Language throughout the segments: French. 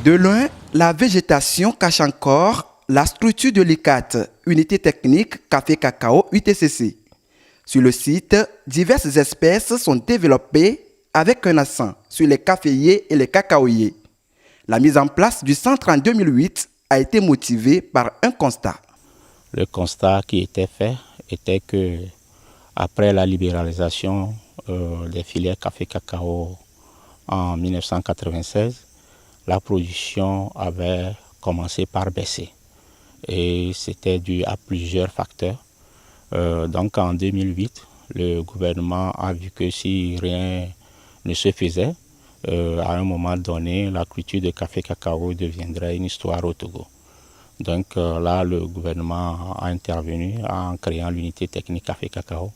De loin, la végétation cache encore la structure de l'ICAT, Unité technique Café Cacao UTCC. Sur le site, diverses espèces sont développées avec un accent sur les caféiers et les cacaoyers. La mise en place du centre en 2008 a été motivée par un constat. Le constat qui était fait était que après la libéralisation des filières café-cacao en 1996, la production avait commencé par baisser. Et c'était dû à plusieurs facteurs. Donc en 2008, le gouvernement a vu que si rien ne se faisait, à un moment donné, la culture de café-cacao deviendrait une histoire au Togo. Donc là, le gouvernement a intervenu en créant l'unité technique café-cacao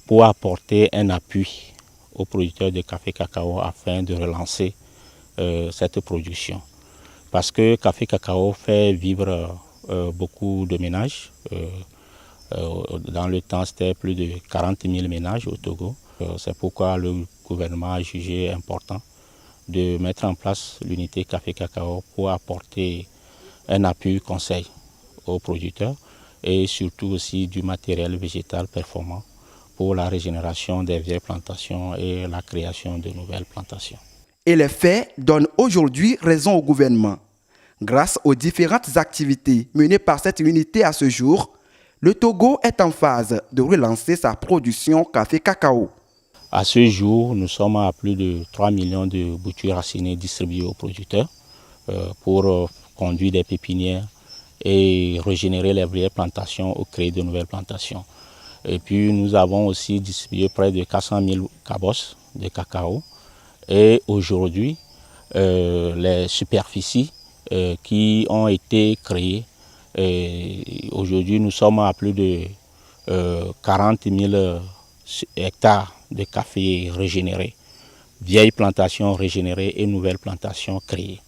pour apporter un appui aux producteurs de café-cacao afin de relancer cette production. Parce que café-cacao fait vivre beaucoup de ménages. Dans le temps, c'était plus de 40 000 ménages au Togo. C'est pourquoi le gouvernement a jugé important de mettre en place l'unité café-cacao pour apporter un appui conseil aux producteurs et surtout aussi du matériel végétal performant pour la régénération des vieilles plantations et la création de nouvelles plantations. Et les faits donnent aujourd'hui raison au gouvernement. Grâce aux différentes activités menées par cette unité à ce jour, le Togo est en phase de relancer sa production café-cacao. À ce jour, nous sommes à plus de 3 millions de boutures racinées distribuées aux producteurs pour conduire des pépinières et régénérer les vieilles plantations ou créer de nouvelles plantations. Et puis nous avons aussi distribué près de 400 000 cabosses de cacao. Et aujourd'hui, les superficies qui ont été créées, aujourd'hui nous sommes à plus de 40 000 hectares de café régénérés, vieilles plantations régénérées et nouvelles plantations créées.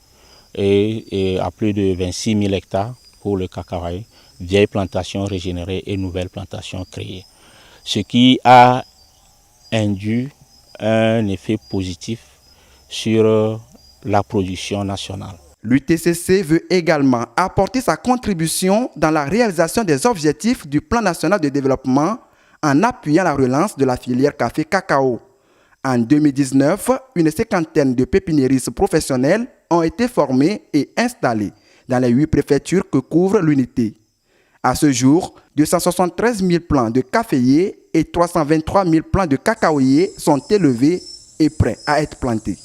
Et à plus de 26 000 hectares pour le cacaoyer, vieilles plantations régénérées et nouvelles plantations créées. Ce qui a induit un effet positif sur la production nationale. L'UTCC veut également apporter sa contribution dans la réalisation des objectifs du Plan national de développement en appuyant la relance de la filière café-cacao. En 2019, une cinquantaine de pépiniéristes professionnels ont été formés et installés dans les 8 préfectures que couvre l'unité. À ce jour, 273 000 plants de caféiers et 323 000 plants de cacaoyers sont élevés et prêts à être plantés.